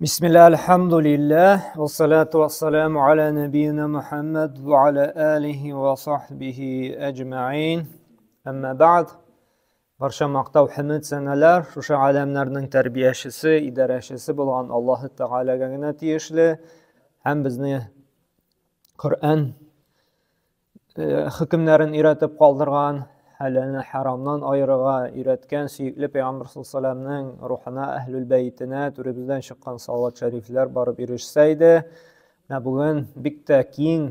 Bismillah, elhamdülillah, ve salatu ve selamu ala nebiyyina Muhammed ve ala alihi ve sahbihi ecma'in. Amma ba'd, barcha maqtav hamd sanalar, şuşa alamlarning tarbiyachisi, idarachisi bo'lgan Alloh taolaga gina tegishli, ham bizni Qur'on hukmlarini o'rgatib qoldirgan, halolni haromdan ayirga o'rgatgan suyukli payg'ambar sollallohu alayhi vasallamning ruhina, ahlul baytina, turibizdan chiqqan salovat shariflar borib erishsaydi, bugun bitta keng,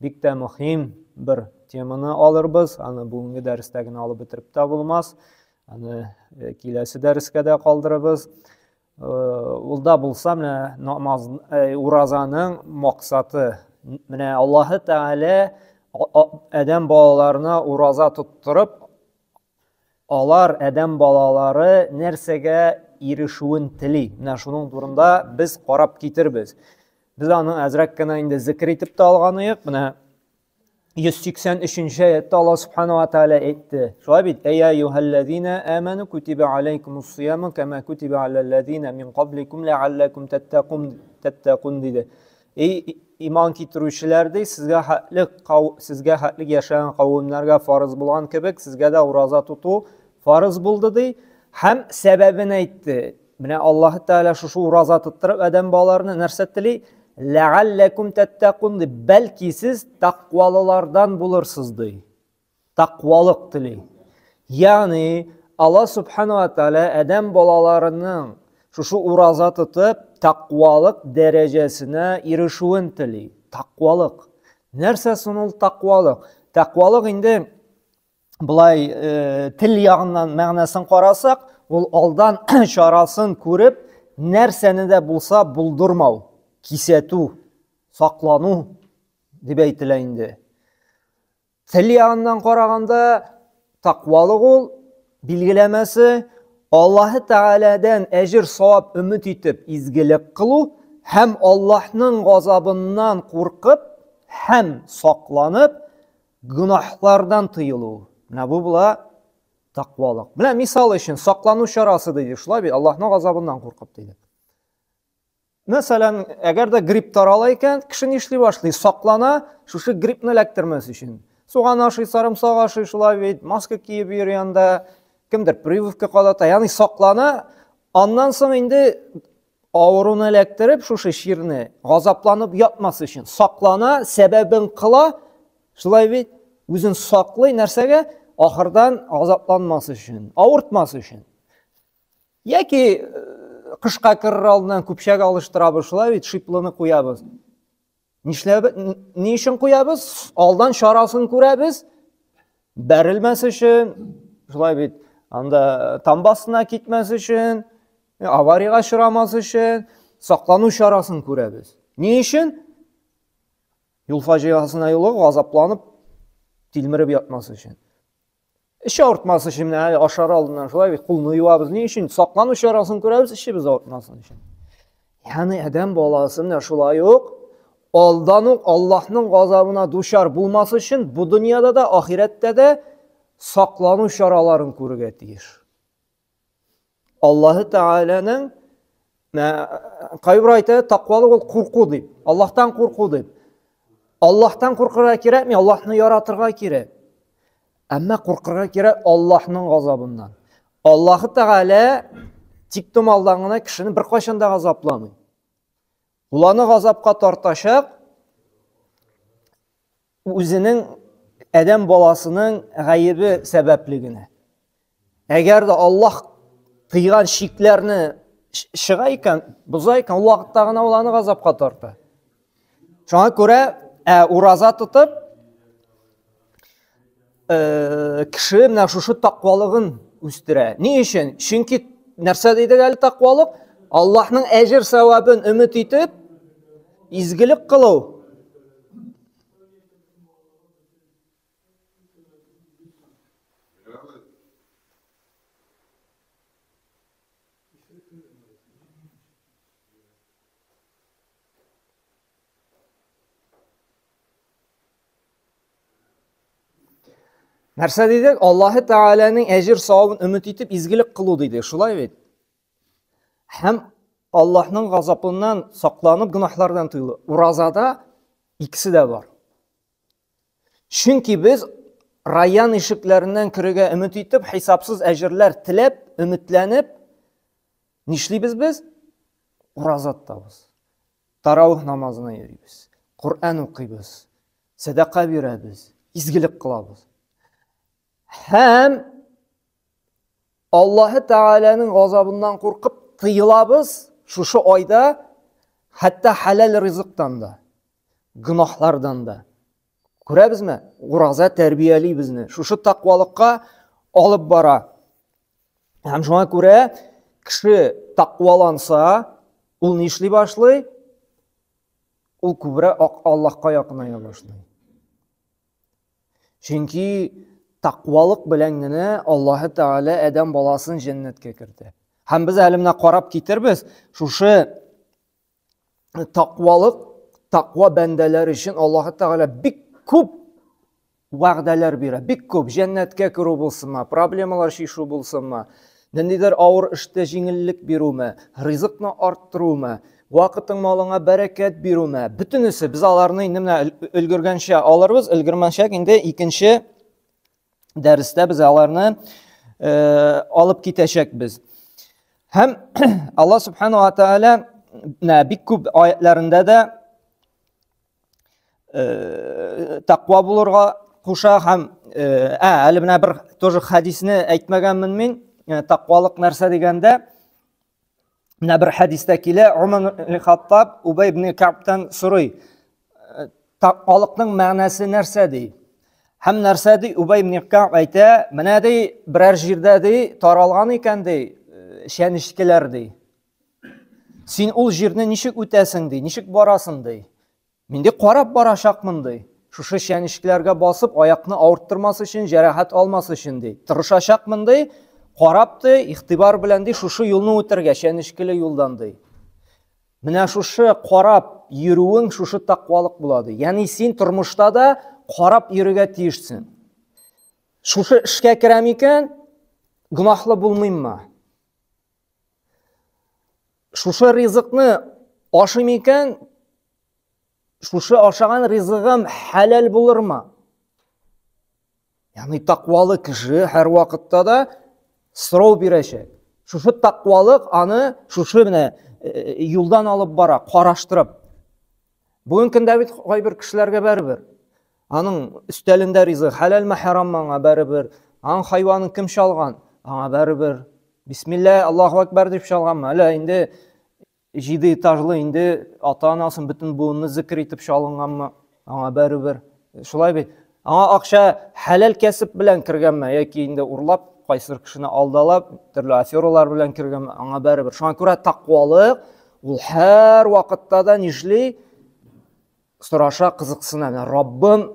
bitta muhim bir temani olirmiz. Ana bugungi darsdagini olib bitirib bo'lmas. Ana kelasi darsga qoldiramiz. Ulda bo'lsa, namoz, ro'zaning maqsadi, mana Alloh taolo adam bolalarına roza tutturib, olar adam bolalari narsaga erishuvin tili. Mana shuning turunda biz qarab ketirmiz. Biz uni azrakkina endi zikr etib olganıyıq. Mana 183-oyatda Alloh subhanahu va taolo aytdi. Sho'bit ey ayyuhallazina amanu kutiba alaykumus-siyamu kama kutiba alallazina min qablikum la'allakum tattaqun dedi. Ey iman keltiruvchilardek, sizga haqli yashagan qavmlarga farz bo'lgan kabi sizga da roza tutuv farz bo'ldi dey. Ham sababini aytdi. Mana Alloh taolo shu roza tuttirib odam bolalarini narsa tili la'allakum tattaqun deb, balki siz taqvolilardan bo'lursiz dey. Taqvolik tili. Ya'ni Alloh subhanahu va taolo odam bolalarining shu roza tutib taqvolik darajasına erishuvin tili. Taqvolik. Narsa sunul taqvolik. Taqvolik endi bulay til yağından ma'nosini qarasak, ol oldan chorasini ko'rib, narsani da bo'lsa buldurmav, kisatu, saqlanu deb aytiladi. Til yağından qaraganda taqvolik ol bilgilemesi Alloh taoladan ajr savob umid etib izgilik qilu, ham Allohning g'azabından qo'rqib, ham saqlanib gunohlardan tiyilu. Mana bu bular taqvolik. Mana misol uchun saqlanu chorasi deydi. Shular Allohning g'azabından qo'rqib deydi. Masalan, agarda grip tarala ekan, kishi ishli boshlaydi, saqlana, shu gripni laktirmas uchun. So'g'an ashi, sarimsoq ashi, shular maska kiyib yurganda kimdir прививка qoladi, ya'ni saqlana, ondan so'ng endi og'runi laktirib, shu shirni g'azablanib yotmas uchun saqlana sababin qila, shulay o'zini saqlay narsaga oxirdan g'azablanmas uchun, og'ritmas uchun. Yoki qishqa kirar oldidan ko'pshak olishtiramiz, shulay shiplini qo'yamiz. Ne uchun qo'yamiz? Oldin chorasini ko'ramiz, barilmas uchun, shulay anda tambasına gitmesi için, avariyaga uchramas uchun saqlanuv chorasini ko'ramiz. Ne uchun? Yo'l fojiasına yo'li g'azablanib, tilmirib yotmas uchun. Ishi ortmas uchun, oshar oldidan shulay qo'lni yuvamiz. Ne uchun? Saqlanuv chorasini ko'ramiz, ishi biz ortmasin uchun. Ya'ni odam bolasida shulay yo'q. Oldanoq Allohning g'azabına dushar bo'lmas uchun bu dunyoda da, oxiratda da saqlanu choralarini ko'rga tegir. Alloh taolaning qaybir aytadi, taqvolik ol qo'rquv deb, Allohdan qo'rquv deb. Allohdan qo'rqirga kerakmi? Allohni yaratirga kerak. Ammo qo'rqirga kerak Allohning g'azabundan. Alloh taola tiktum aldangina kishini bir qachonda g'azablamaydi. Ularni g'azabga tortashaq o'zining adam bolasının g'aybi sababligini. Agar da Alloh qilgan shiklarni shiga ekan, buza ekan, Alloh tag'ina ularni g'azabga tortadi. Shunga ko'ra, roza tutib kishi mana shu taqvolig'in o'stiradi. Ne uchun? Chunki narsa deydi gal taqvolik Allohning ajr savobini umid etib izgilik qilib, narsa deydi, Alloh taolaning ajr savobini umid etib izgilik qiluv deydi. Shulay deydi. Ham Allah'ın gazabından saklanıp günahlardan tıyılı. Urazada ikisi de var. Çünkü biz Rayyan ışıklarından kürüge ümit etip, hesapsız ecirler tilep, ümitlenip, nişliybiz biz? Urazattabız. Taravih namazına yürüyüz. Kur'an okuyuz. Sadaka veririz. İzgilik kılabız. Hem Allah Teala'nın gazabından korkup tıyılabız şu ayda, hatta halal rızıktan da, günahlardan da. Görəbiz mi? Uraza tərbiyəli bizni. Şu takvalıqqa alıp bara. Hem şuna göre kişi takvalansa, ol nişli başlay, ol kübre Allah'a yakınaya başlay. Çünkü takvalık bilengine Allah Teala adam balasını cennetke kirdi. Hem biz elimine qarab getirbiz. Şu takvalık, takva bendeler için Allah Teala bir köp va'dalar bera, bir köp cennetke kiru bulsunma, problemalar şişu bulsunma, nendiler ağır işte jingillik biruma, rızıkını arttıruma, vakitin malına bereket biruma, bütünüsü biz alarını indimle ülgürgenşe alırız, ülgürmenşek indi ikinci derste biz alarını alıp giteşek biz. Hem Allah Subhanahu wa Ta'ala bir köp ayetlerinde de takva bulurga kuşa hem elimine bir tozu hadisini etmegen min takvalık nerse degende bir hadistekiyle Umar ibn Khattab Ubay ibn Ka'b'tan soruy takvalıkның manası nerse dey hem nerse dey Ubay ibn Ka'b ayta mena dey birer jirde dey taralgan iken dey şenişkiler dey sen ol jirni nişik ötesin dey nişik barasın dey men de qarab baraşaqmın dey şu şenişkilerge basıp ayakını ağırttırması için cerahat alması için dey tırışaşaqmın dey qarab dey ihtibar bilen dey şu yolunu öterge şenişkili yoldan dey mena şu qarab yürüyün şu takvalık buladı yani sen turmuşta da qarab yürüge tiyişsin şu işke kirem iken günahlı bulmayma şu rızıkını aşım iken şu aşağın rızığım halal bulur mu? Yani takvalı kişi her vakitte da sırav bireşek. Şu takvalık anı şu yoldan alıp bara, qaraştırıp. Bugün David bir kişilerge berber. Anın üstelinde rızık halal mı haram mı berber. Anın hayvanı kim şalgan? Ana berber. Bismillah, Allahu Ekber deyip şalgan mı? Hala indi 7 etajlı indi ata-anasının bütün buğunu zikir etip şalıngan mı? Ana berber. Şulay bey. Ana akşa halal kesip bilen kirgen mi? Yaki indi urlap, kaysır kişini aldalap, türlü aferalar bilen kirgen mi? Ana berber. Şuna göre takvalık, ol her vakitte da nişli sıraşa kızıksın. Yani Rabbim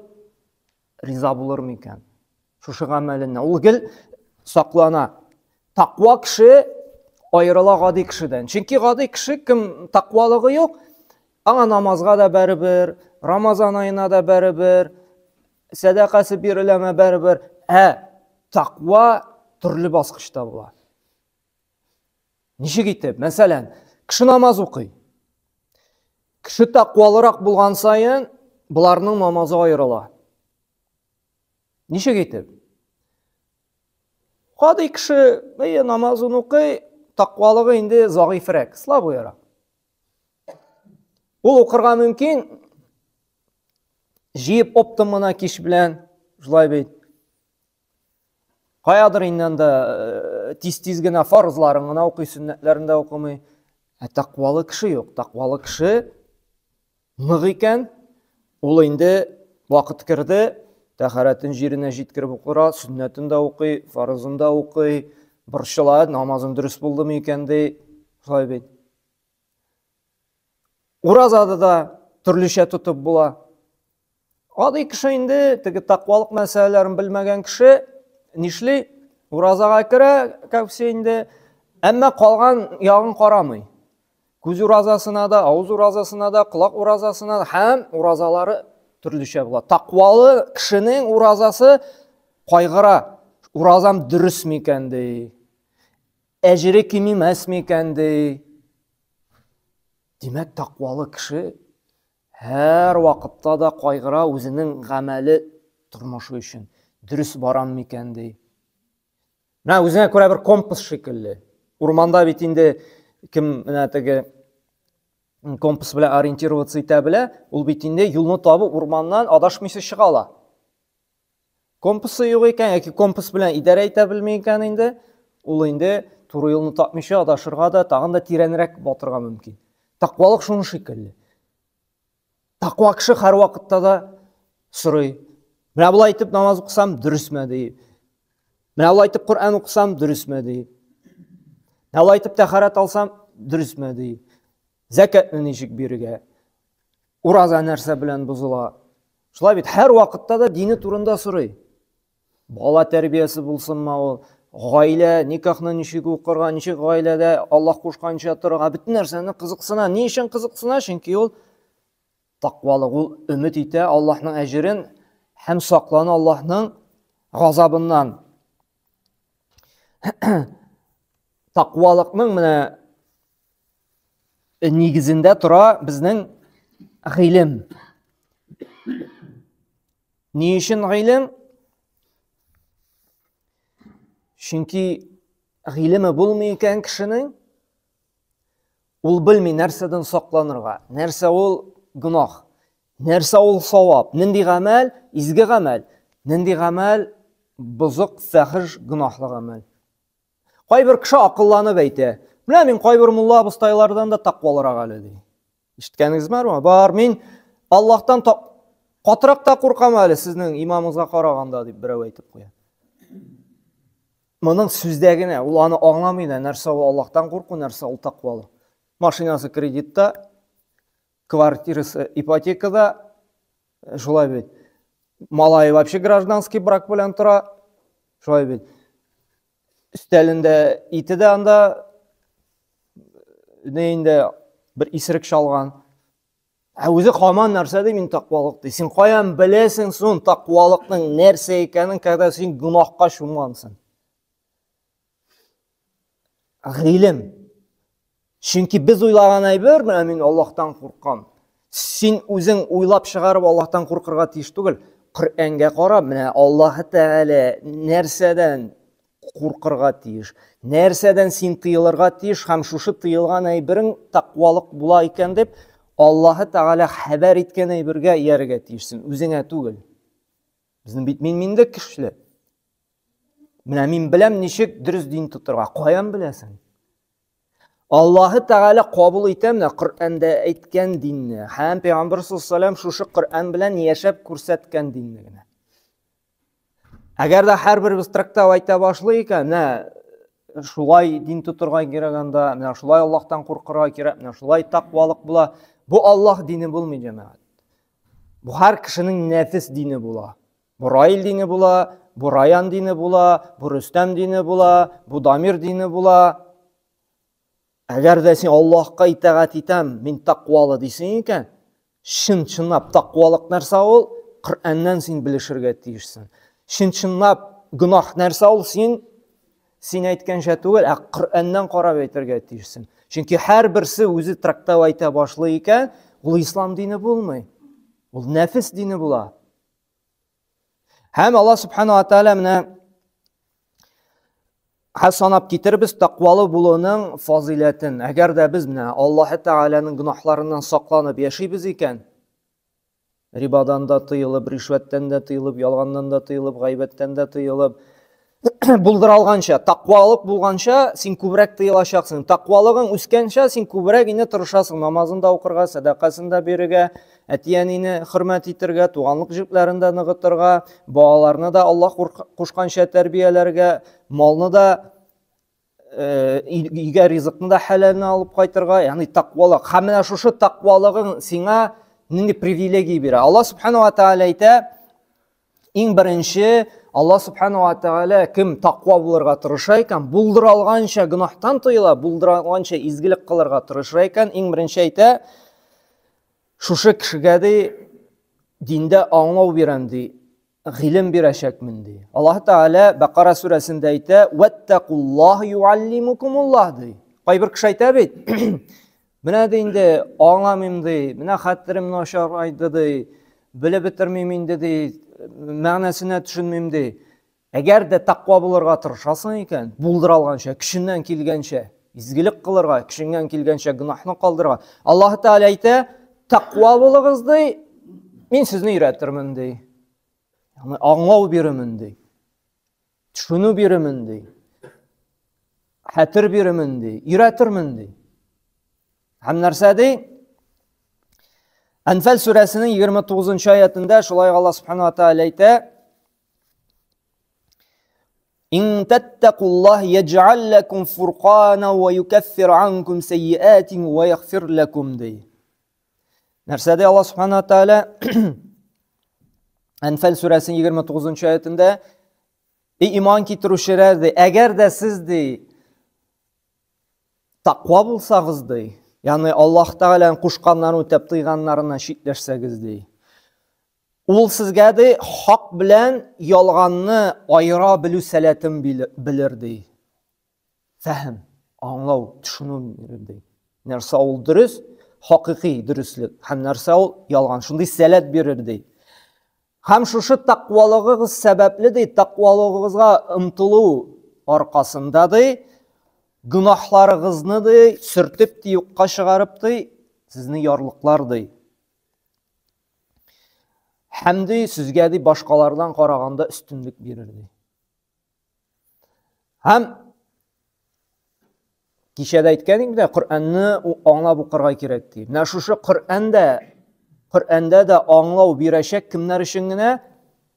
riza bulur mu iken? Şu ameline. Ol gel saklana. Takva kişi ayrıla gadi kişiden. Çünkü gadi kişi kim takvalığı yok. Ama namazga da berber, Ramazan ayına da berber, sadakası birileme berber. Takva türlü baskışta bular. Nişi gitip? Mesela kişi namaz okuy. Kişi takvalırak bulgan sayın bularının namazı ayrıla. Nişi gitip? Gadi kişi namazını okuy, takvalığı indi zayıfrek, slab uyarak. Ol okurga mümkün, jiyip optimuna kiş bilen, julay beyt. Qayadır inden de tiz-tizgine farzlarına okuy, sünnetlerinde okumay. Takvalı kişi yok. Takvalı kişi nıg iken, ol indi vakit kirdi, taharetin jirine jitkirip okura, sünnetini de okuy, farzını da okuy, bir namazın dürüst buldu mu iken de, julay beyt. Urazada da türlüşe tutup bula. Adi kişi indi, takvalık meselelerini bilmegen kişi, nişli urazaga kire, kapsi indi, emme kalgan yağın qaramay. Göz urazasına da, ağız urazasına da, kulak urazasına da, hem urazaları türlüşe bula. Takvalı kişinin urazası kaygıra, urazam dürüst mi kendi, ecri kimi mes mi kendi, Демәк, тақвалы кеше һәр вакытта да кайгыра үзенең гамәле тормышы өчен. Дөрес барам микән ди. Менә үзенә күрә бер компас шикелле. Урманда бит инде кем менә теге компас белән ориентироваться итә белә, ул бит инде юлны табып урманнан адашмыйсы чыга ала. Компасы юк икән, яки компас белән идарә итә белми икән инде, ул инде туры юлны тапмыйча адашырга да, тагын да тирәнрәк батырга мөмкин. Тақвалык шуны шикелле. Тақва кеше һәр вакытта да сорый. Менә булай итеп намаз укысам дөресме ди. Менә булай итеп Коръан укысам дөресме ди. Менә булай итеп тәһарат алсам дөресме ди. Закатны ничек бирергә? Ураза нәрсә белән бозыла? Шулай бит һәр вакытта да дине турында сорый. Бала тәрбиясе булсынмы ул, гаилә, никахны ничек укырга, ничек гаиләдә Аллаһ кушканча торырга, бөтен нәрсәне кызыксына. Ни өчен кызыксына? Чөнки ул тақвалык, ул өмет итә Аллаһның әҗерен һәм саклана Аллаһның газабыннан. Тақвалыкның менә нигезендә тора безнең гыйлем. Ни өчен гыйлем? Чөнки гыйлеме булмый икән кешенең, ул белми нәрсәдән сакланырга, нәрсә ул гынах, нәрсә ул савап, нинди гамәл, изге гамәл, нинди гамәл бозык, фәхиш, гынахлы гамәл. Кайбер кеше акылланып әйтә, менә мин кайбер мулла абыстайлардан да тақвалырак әле ди. Ишеткәнегез бармы? Бар, мин Аллаһтан катырак та куркам әле сезнең имамыгызга караганда дип берәү әйтеп куя. Моның сүздә генә, ул аны аңламый да, нәрсә ул Аллаһтан курку, нәрсә ул тақвалы. Машинасы кредитта, квартирасы ипотекада, шулай бит. Малай вообще гражданский брак белән тора, шулай бит. Өстәлендә ите дә анда нейндә бер исерек шалган. Үзе хаман нәрсә ди, мин тақвалык ди. Син каян беләсең соң тақвалыкның нәрсә икәнен, когда син гынахка чумгансың? Гыйлем. Чөнки без уйлаган әйбер, менә мин Аллаһтан куркам. Син үзең уйлап чыгарып Аллаһтан куркырга тиеш түгел. Коръәнгә карап, менә Аллаһ Тәгалә нәрсәдән куркырга тиеш, нәрсәдән син тыелырга тиеш, һәм шушы тыелган әйберең тақвалык була икән дип Аллаһ Тәгалә хәбәр иткән әйбергә иярергә тиешсең, үзеңә түгел. Безнең бит миндә кешеләр. Менә мин беләм ничек дөрес дин тотырга, каян беләсең? Аллаһ Тәгалә кабул итә менә Коръәндә әйткән динне, һәм Пәйгамбер саллаллаһу шушы Коръән белән яшәп күрсәткән динне генә. Әгәр дә һәрберебез трактат әйтә башлый икән, менә шулай дин тотырга кирәк анда, менә шулай Аллаһтан куркырга кирәк, менә шулай тақвалык була. Бу Аллаһ дине булмый, җәмәгать. Бу һәр кешенең нәфис дине була. Бу Раил дине була, бу Раян дине була, бу Рөстәм дине була, бу Дамир дине була. Әгәр дә син Аллаһка итәгать итәм, мин тақвалы дисең икән, чын-чынлап тақвалык нәрсә ул? Коръәннән син белешергә тиешсең. Чын-чынлап гынах нәрсә ул? Син әйткәнчә түгел, ә Коръәннән карап әйтергә тиешсең. Чөнки һәрберсе үзе трактат әйтә башлый икән, ул ислам дине булмый. Ул нәфис дине була. Һәм Аллаһ Субханаһу ва Тәгалә менә санап китербез тақвалы булуның фазиләтен. Әгәр дә без менә Аллаһ Тәгаләнең гынахларыннан сакланып яшибез икән, рибадан да тыелып, ришвәттән дә тыелып, ялганнан да тыелып, гайбәттән дә тыелып, булдыралганча, тақвалык булганча син күбрәк тыелачаксың. Тақвалыгың үскәнчә син күбрәк инде тырышасың, намазын да укырга, садакасын да бирергә, әтиянине хөрмәт итәргә, туганлык җепләрен дә ныгытырга, балаларны да Аллаһ кушканча тәрбияләргә, малны да игә ризыкны да хәләлне алып кайтырга, ягъни тақвалык. Һәм менә шушы тақвалыгың сиңа нинди привилегия бирә? Аллаһ Субханаһу ва Тәгалә әйтә, иң беренче Аллаһ Субханаһу ва Тәгалә кем тақва булырга тырыша икән, булдыралганча гынахтан тыела, булдыралганча изгелек кылырга тырыша икән, иң беренче әйтә, шушы кешегә ди диндә аңлау бирәм ди, гыйлем бирәчәкмен ди. Аллаһ Тәгалә Бақара сүрәсендә әйтә, "Ваттақуллаһ юаллимукумуллаһ" ди. Кайбер кеше әйтә бит, Менә инде аңламыйм ди, менә хәтерем начарайды ди, белеп бетермим инде ди, мәгънәсенә төшенмим ди. Әгәр дә тақва булырга тырышасың икән, булдыра алганча, көченнән килгәнчә, изгелек кылырга, көченнән килгәнчә гынаһны калдырырга. Аллаһ Тәгалә әйтә, тақва булыгыз ди, мин сезне өйрәтермен ди. Ягъни аңлау бирермен ди. Төшенү бирермен ди. Хәтер бирермен ди, өйрәтермен ди. Һәм нәрсә ди? Әнфәл сүрәсенең 29-нчы аятында шулай Аллаһ Субханаһу ва Тәгалә әйтә: إن تتقوا الله يجعل لكم فرقانا ويكفر عنكم سيئاتكم ويغفر لكم دي. Нәрсәдә Аллаһ Субханаһу ва Тәгалә Әнфәл сүрәсенең 29-нчы аятында иман китерүчеләр ди, әгәр дә сез ди тақва булсагыз ди, ягъни Аллаһ Тәгаләнең кушканнарын үтәп тыйганнарыннан читләшсәгез ди, ул сезгә ди хак белән ялганны айыра белү сәләтен белер ди. Фәһем, аңлау, төшенү бирер ди. Нәрсә ул дөрес, хакыйкый дөреслек, һәм нәрсә ул ялган, шундый сәләт бирер ди. Һәм шушы тақвалыгыгыз сәбәпле ди, тақвалыгыгызга ымтылу аркасында ди, гынаһларыгызны ди сөртеп ди, юкка чыгарып ди, сезне ярлыклар ди. Һәм ди сезгә ди башкалардан караганда өстенлек бирер ди. Һәм кичәдә әйткән инде, Коръәнне аңлап укырга кирәк ди. Менә шушы Коръәндә дә аңлау бирәчәк кемнәр өчен генә?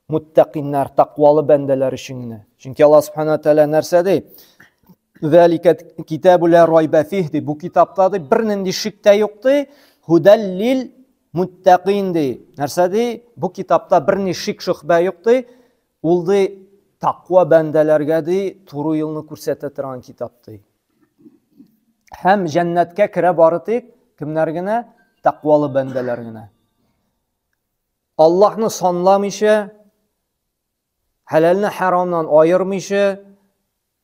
Муттақиннар, тақвалы бәндәләр өчен генә. Чөнки Аллаһ Субханаһу ва Тәгалә нәрсә ди? Залика китабу ла райба фих ди. Бу китапта ди бер нинди шик тә юк ди. Худал лил муттақин ди. Нәрсә ди? Бу китапта бер ни шик шөбһә юк ди. Ул ди тақва бәндәләргә ди туры юлны күрсәтә торган китап ди. Һәм җәннәткә керә бары тик кемнәр генә? Тақвалы бәндәләр генә. Аллаһны санламыйча, хәләлне харамнан аермыйча,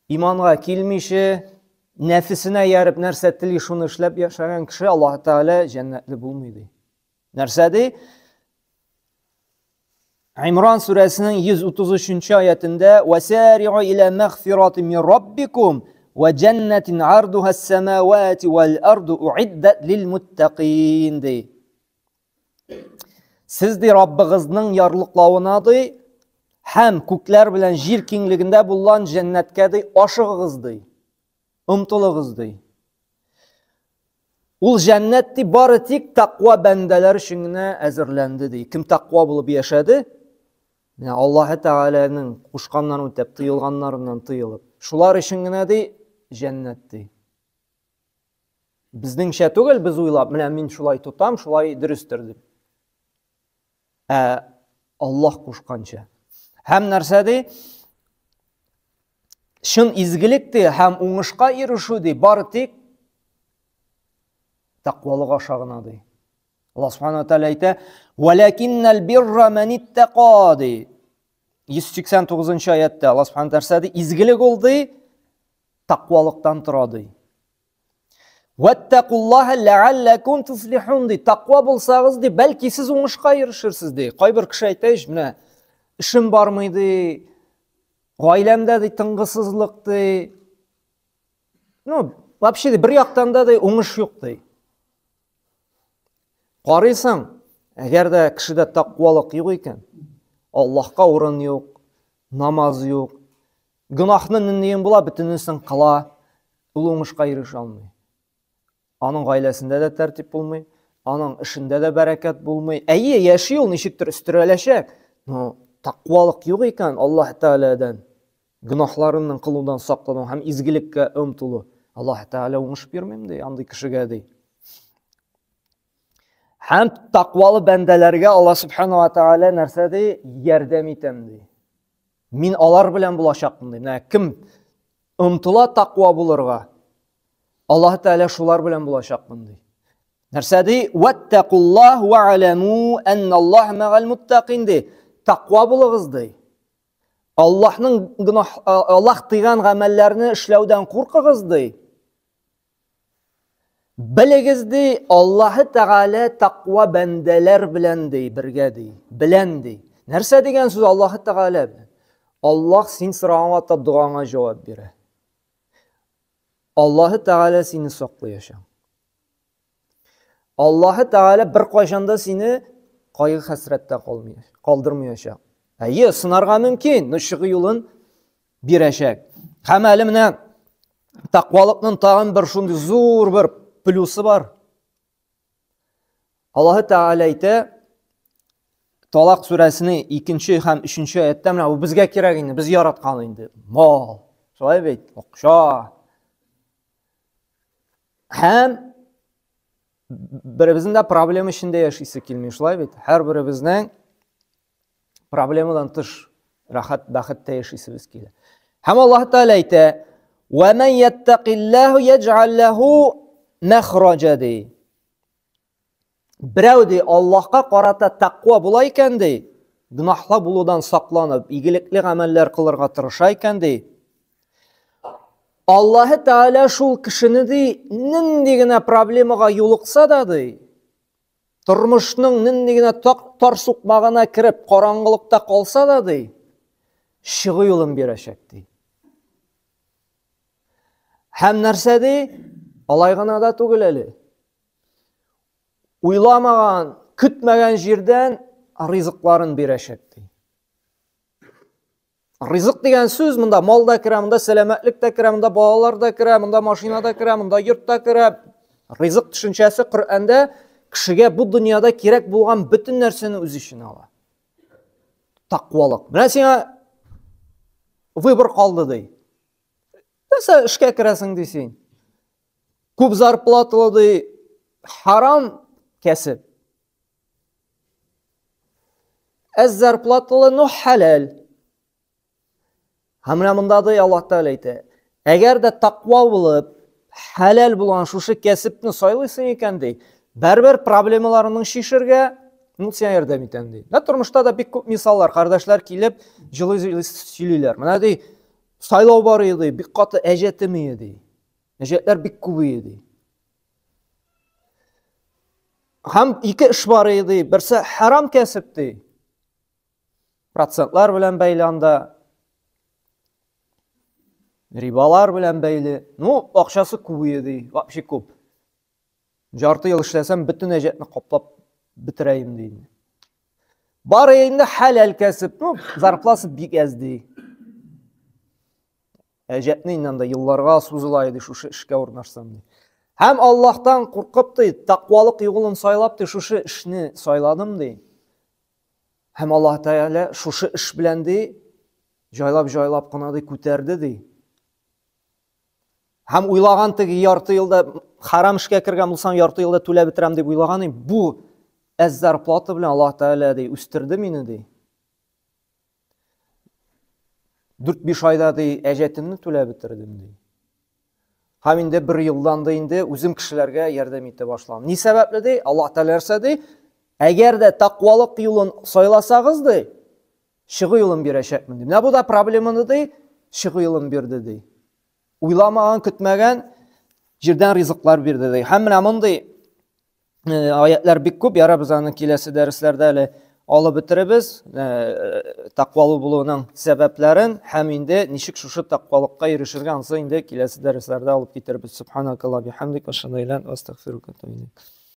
иманга килмичә, нәфесенә ярып нәрсә тели шуны эшләп яшаган кеше Аллаһ Тәгалә җәннәтле булмый ди. Нәрсә ди? Имран сүрәсенең 133-нчы аятында: "Васари'у иля магфирати мин раббикум ва джаннатин 'ардуха ас-самавати вал арду у'иддат лил муттақин" ди. Сез ди Раббыгызның ярлыклавына ди, һәм күкләр белән җир киңлегендә булган җәннәткә ди ашыгыгыз ди. Ымтылыгыз ди. Ул җәннәт ди бары тик тақва бәндәләр өчен генә әзерләнде ди. Кем тақва булып яшәде? Менә Аллаһ Тәгаләнең кушканнарын үтәп, тыелганнарыннан тыелып. Шулар өчен генә ди җәннәт ди. Безнеңчә түгел, без уйлап, менә мин шулай тутам, шулай дөрестер дип. Аллаһ кушканча. Һәм нәрсә ди? Шын изгелек ди, һәм уңышка ирешү ди бары тик тақвалык аша гына ди. Аллаһ Субханаһу ва Тәгалә әйтә: "Валакиннал бирра ман иттақа" ди. 189-нчы аятта Аллаһ Субханаһу ва Тәгалә ди, изгелек ул ди тақвалыктан тора ди. "Ваттақуллаһа ла'аллакум туфлихун" ди. Тақва булсагыз ди, бәлки сез уңышка ирешерсез ди. Кайбер кеше әйтә, менә эшем бармый ди, гаиләмдә ди тынгысызлык ди. Вообще ди бер яктан да ди уңыш юк ди. Карыйсың, әгәр дә кешедә тақвалык юк икән, Аллаһка урын юк, намаз юк, гынаһны нинди була, бөтенесен кыла, ул уңышка ирешә алмый. Аның гаиләсендә дә тәртип булмый, аның эшендә дә бәрәкәт булмый. Әйе, яши ул ничектер өстерәләшәк, но тақвалык юк икән Аллаһ Тәгаләдән, гынаһларының кылудан саклану һәм изгелеккә ымтылу. Аллаһ Тәгалә уңыш бирмәм ди андый кешегә ди. Һәм тақвалы бәндәләргә Аллаһ Субханаһу ва Тәгалә нәрсә ди? Ярдәм итәм ди. Мин алар белән булачакмын ди. Менә кем ымтыла тақва булырга, Аллаһ Тәгалә шулар белән булачакмын ди. Нәрсә ди? "Ваттақуллаһ ва аламу анналлаһа мa'ал муттақин" ди. Тақва булыгыз ди. Аллаһ тыйган гамәлләрне эшләүдән куркыгыз ди. Biliniz di Allahu Teala takva bendeler bilen di, birge di, bilen di. Nerse degen söz Allahu Teala bilen. Allah sin sırağına duana cevap verir. Allahu Teala seni saklayacak. Allahu Teala bir qaşanda seni qayğı hasrette kaldırmayacak. Iyi, sınarga mümkün, nışığı yolun bireşek. Hem elimle takvalıkның tağın bir şunday zor bir plusu var. Allahu Teala aytı, Talaq suresini 2 hem 3 ayette bu bizge kerak indi, biz yaratgan indi. Mal, şolay beyt, oqşa. Hem birimizin de problemi içinde yaşayısı kelmiyor, şolay beyt. Her birimizden problemidan tış rahat, baxtda yaşayısımız keldi. Hem Allah Teala aytı, وَمَنْ يَتَّقِ اللّٰهُ يَجْعَلْ لَهُ مَخْرَجَ dey. Birəv dey, Allahqa qarata taqva bulayken dey, günahla buludan saqlanıb, iyilikli əməllər qılırğa tırışayken dey, Allah Teala şul kişini dey, nindigine problemaga yoluqsa da dey, turmuşның nindigine tar suqmağına kirib, qarangılıqta qalsa da dey, çığı yolun bereşek dey. Hem nerse dey, alaygana da tugul Uylamagan, kütmegen jirden rizıkların bereşek dey. Rizık degen söz, mında mal da kire, mında selametlik de kire, mında bağlar da kire, mında maşina da kire, mında yurt da kire. Rizık düşüncesi Kur'an'da kişiye bu dünyada kerek bulgan bütün nerseni öz işine ala. Takvalık. Mine sana vыбор kaldı dey. Mesela işe kiresin deysin. Küp zarplatılı dey, haram kesip. Ez zarplatılı no halal. Hamına mında dey Allah Teala aytı. Eğer de takva bulup, halal bulan şuşu kesipni saylıysın eken dey, berber problemalarının şişirge, sen yardım eten dey. Ne turmuşta da bir köp misallar, kardeşler kelip, жылы söyleyler. Mına dey, saylav var edi, bir katı eceti mi edi? Ecetler bir kubu edi. Hem iki iş var edi, birisi haram kesipti. Prosentlar bilen beylanda, ribalar bilen beyli. No, akşası kubu edi, vapşi kub. Jartı yıl işlesem bütün ecetini qoplap bitireyim deydi. Bar eyinde halal kesip, no, zarplası bik ezdi. Ecetni inan da yıllarga suzulaydı şu işe ornaşsam deydi. Hem Allah'tan korkup deydi, takvalık yolun saylap deydi, şu işini sayladım deydi. Hem Allah Teala şu iş bilen deydi, jaylap qana deydi, küterdi deydi. Hem uylağan tegi yartı yılda haram işe kirgen bulsam yartı yılda tüle bitirem deyip uylağan deydi. Bu ez zarplatı bilen Allah Teala deydi, üstirdi mini deydi. 4-5 ayda deydi, ecetimni tüle bitirdim deydi. Hem indi bir yıldan da indi, uzun kişilerge yardım ete başladım. Ne sebeple deydi? Allah Teala erse deydi, eğer de takvalık yolun saylasağız deydi, çığı yolun bereşekmin deydi. Ne bu da problemini deydi? Çığı yolun berdi deydi. Uylamagan, kütmegen jirden rizıklar berdi deydi. Hem namın deydi, ayetler bik köp, yara bizanın kilesi derslerde alıp bitiribіз, takvalı buluğunun sebeplerin, hem indi nişik şuşu takvalıkka erişirgen ansı indi kilesi derslerde alıp getiribіз. Subhanakallah bihamdik ve şanaylan ve estağfiruka.